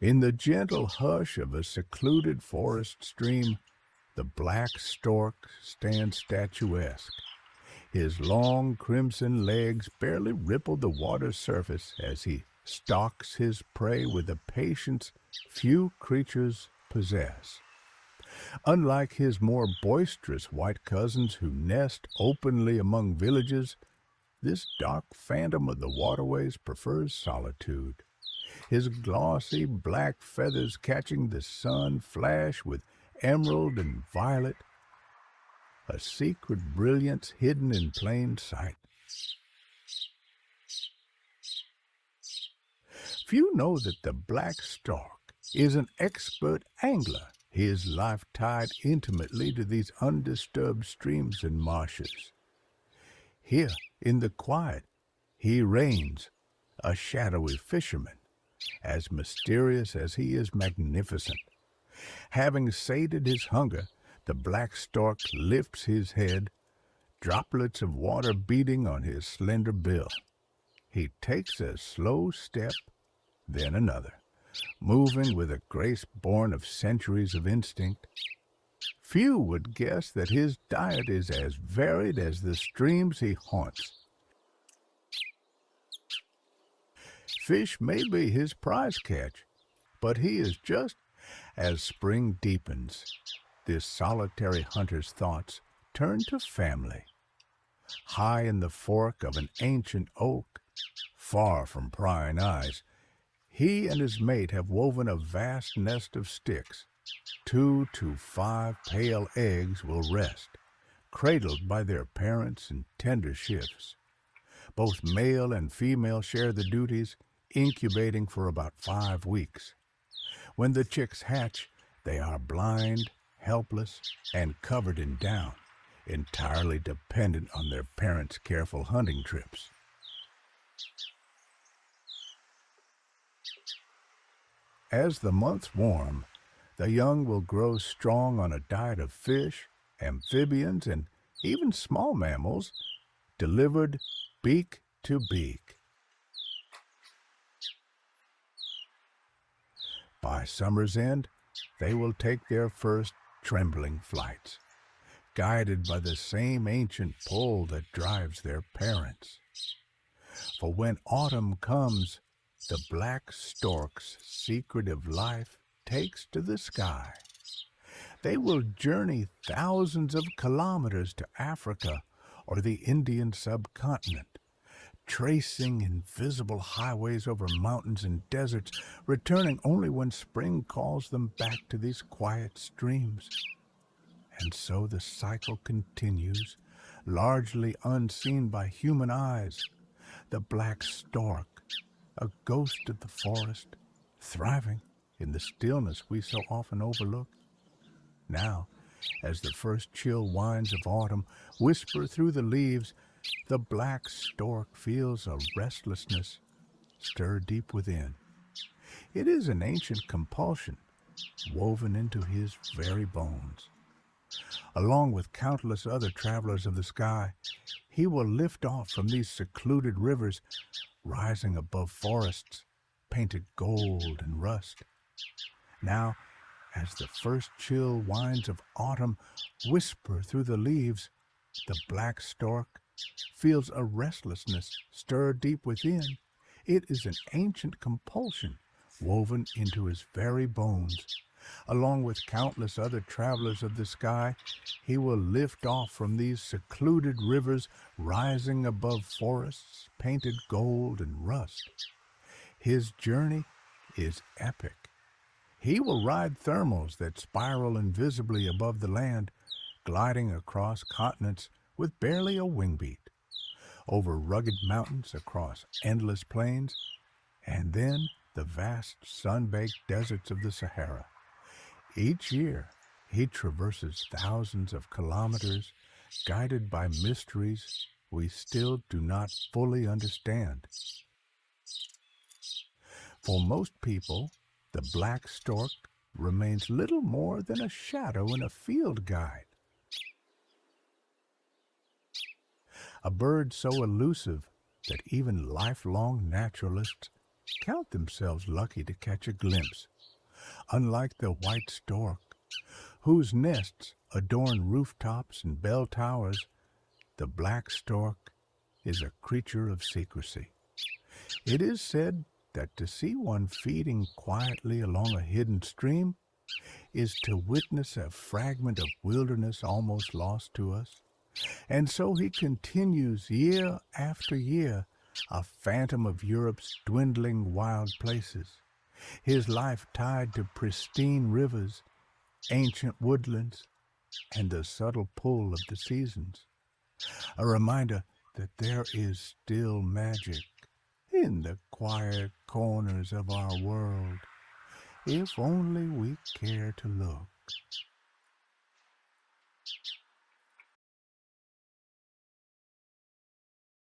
In the gentle hush of a secluded forest stream, the black stork stands statuesque. His long crimson legs barely ripple the water's surface as he stalks his prey with a patience few creatures possess. Unlike his more boisterous white cousins who nest openly among villages, this dark phantom of the waterways prefers solitude. His glossy black feathers catching the sun flash with emerald and violet, a secret brilliance hidden in plain sight. Few know that the black stork is an expert angler, his life tied intimately to these undisturbed streams and marshes. Here, in the quiet, he reigns, a shadowy fisherman, as mysterious as he is magnificent. Having sated his hunger, the black stork lifts his head, droplets of water beating on his slender bill. He takes a slow step, then another, moving with a grace born of centuries of instinct. Few would guess that his diet is as varied as the streams he haunts. Fish may be his prize catch, but he is just as spring deepens. This solitary hunter's thoughts turn to family. High in the fork of an ancient oak, far from prying eyes, he and his mate have woven a vast nest of sticks. 2 to 5 pale eggs will rest, cradled by their parents in tender shifts. Both male and female share the duties, incubating for about 5 weeks. When the chicks hatch, they are blind, helpless, and covered in down, entirely dependent on their parents' careful hunting trips. As the months warm, the young will grow strong on a diet of fish, amphibians, and even small mammals, delivered beak to beak. By summer's end, they will take their first trembling flights, guided by the same ancient pull that drives their parents. For when autumn comes, the black stork's secretive life takes to the sky. They will journey thousands of kilometers to Africa or the Indian subcontinent, tracing invisible highways over mountains and deserts, returning only when spring calls them back to these quiet streams. And so the cycle continues, largely unseen by human eyes. The black stork, a ghost of the forest, thriving in the stillness we so often overlook. Now, as the first chill winds of autumn whisper through the leaves, the black stork feels a restlessness stir deep within. It is an ancient compulsion woven into his very bones. Along with countless other travelers of the sky, he will lift off from these secluded rivers, rising above forests painted gold and rust. Now, as the first chill winds of autumn whisper through the leaves, the black stork feels a restlessness stir deep within. It is an ancient compulsion woven into his very bones. Along with countless other travelers of the sky, he will lift off from these secluded rivers, rising above forests painted gold and rust. His journey is epic. He will ride thermals that spiral invisibly above the land, gliding across continents with barely a wing beat, over rugged mountains, across endless plains, and then the vast sun-baked deserts of the Sahara. Each year, he traverses thousands of kilometers, guided by mysteries we still do not fully understand. For most people, the black stork remains little more than a shadow in a field guide. A bird so elusive that even lifelong naturalists count themselves lucky to catch a glimpse Unlike the white stork, whose nests adorn rooftops and bell towers, the black stork is a creature of secrecy. It is said that to see one feeding quietly along a hidden stream is to witness a fragment of wilderness almost lost to us. And so he continues year after year, a phantom of Europe's dwindling wild places, his life tied to pristine rivers, ancient woodlands, and the subtle pull of the seasons. A reminder that there is still magic in the quiet corners of our world, if only we care to look.